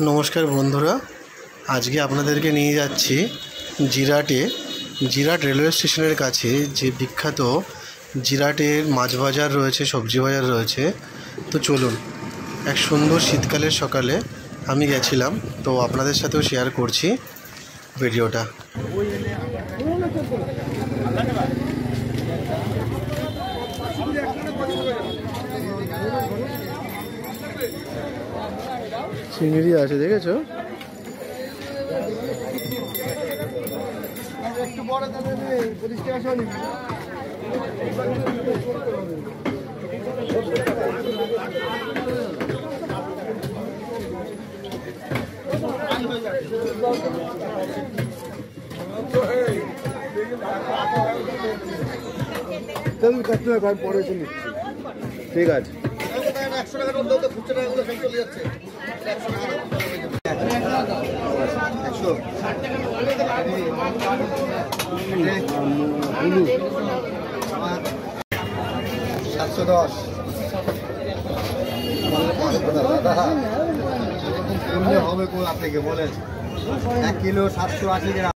নমস্কার বন্ধুরা, আজকে আপনাদেরকে নিয়ে যাচ্ছি জিরাট রেলওয়ে স্টেশনের কাছে যে বিখ্যাত জিরাটের মাছ বাজার রয়েছে, সবজি বাজার রয়েছে। তো চলুন, এক সুন্দর শীতকালের সকালে আমি গেছিলাম, তো আপনাদের সাথেও শেয়ার করছি ভিডিওটা। চিংড়ি আছে, দেখেছো? ঠিক আছে, 100 টাকার মধ্যে তো খুচরা টাকাগুলো সব চলে যাচ্ছে। 710 হবে কোন আপনাকে বলেন। 1 কিলো 780 গ্রাম।